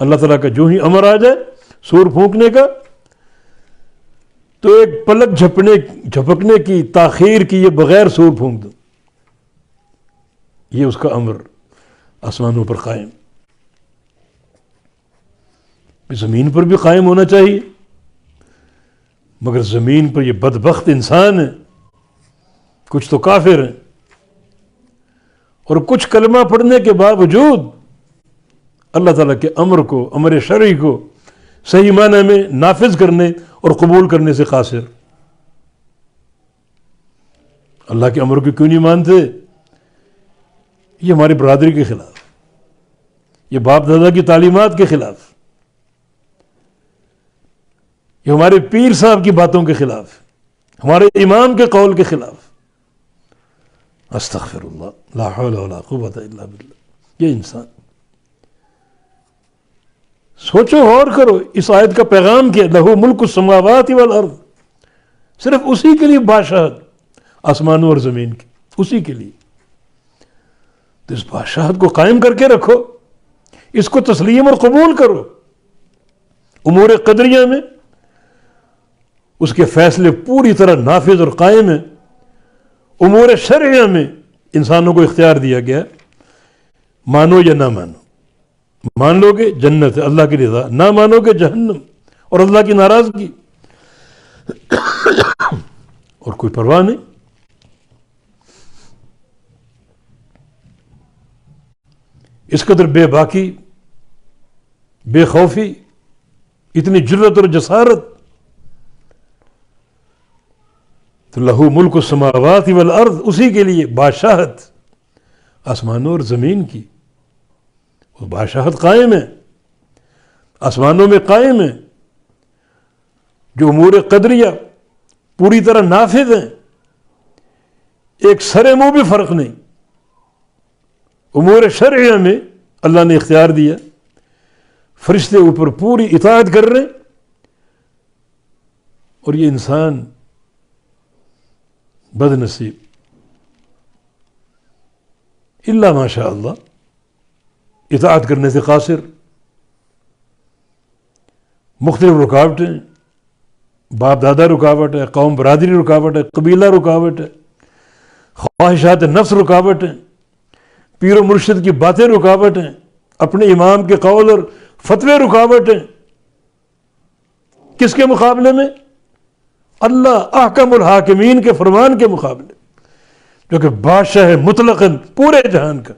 اللہ تعالیٰ کا جو ہی امر آ جائے سور پھونکنے کا تو ایک پلک جھپکنے کی تاخیر کی یہ بغیر سور پھونک دو، یہ اس کا امر آسمانوں پر قائم، زمین پر بھی قائم ہونا چاہیے، مگر زمین پر یہ بدبخت انسان ہیں، کچھ تو کافر ہیں، اور کچھ کلمہ پڑھنے کے باوجود اللہ تعالیٰ کے امر کو، امر شرعی کو صحیح معنی میں نافذ کرنے اور قبول کرنے سے قاصر۔ اللہ کے امر کو کیوں نہیں مانتے؟ یہ ہماری برادری کے خلاف، یہ باپ دادا کی تعلیمات کے خلاف، یہ ہمارے پیر صاحب کی باتوں کے خلاف، ہمارے امام کے قول کے خلاف۔ استغفر اللہ، لا حول ولا قوت الا باللہ۔ یہ انسان، سوچو غور کرو، اس آیت کا پیغام کیا؟ لہو ملک السماوات والارض، صرف اسی کے لیے بادشاہت آسمانوں اور زمین کی، اسی کے لیے۔ تو اس بادشاہت کو قائم کر کے رکھو، اس کو تسلیم اور قبول کرو۔ امور قدریہ میں اس کے فیصلے پوری طرح نافذ اور قائم ہیں۔ امور شرعیہ میں انسانوں کو اختیار دیا گیا، مانو یا نہ مانو، مان لو گے جنت ہے، اللہ کی رضا، نہ مانو گے جہنم اور اللہ کی ناراضگی، اور کوئی پرواہ نہیں۔ اس قدر بے باکی، بے خوفی، اتنی جرت اور جسارت۔ تو لہو ملک السماوات والارض، اسی کے لیے بادشاہت آسمانوں اور زمین کی، وہ بادشاہت قائم ہے، آسمانوں میں قائم ہے۔ جو امور قدریہ پوری طرح نافذ ہیں، ایک سر منہ بھی فرق نہیں۔ امور شرعیہ میں اللہ نے اختیار دیا، فرشتے اوپر پوری اطاعت کر رہے ہیں، اور یہ انسان بد نصیب الا ماشاء اللہ اطاعت کرنے سے قاصر۔ مختلف رکاوٹیں، باپ دادا رکاوٹ ہے، قوم برادری رکاوٹ ہے، قبیلہ رکاوٹ ہے، خواہشات نفس رکاوٹ ہیں، پیر و مرشد کی باتیں رکاوٹ ہیں، اپنے امام کے قول اور فتوے رکاوٹ ہیں۔ کس کے مقابلے میں؟ اللہ احکم الحاکمین کے فرمان کے مقابلے، جو کہ بادشاہ ہے مطلقاً پورے جہان کا۔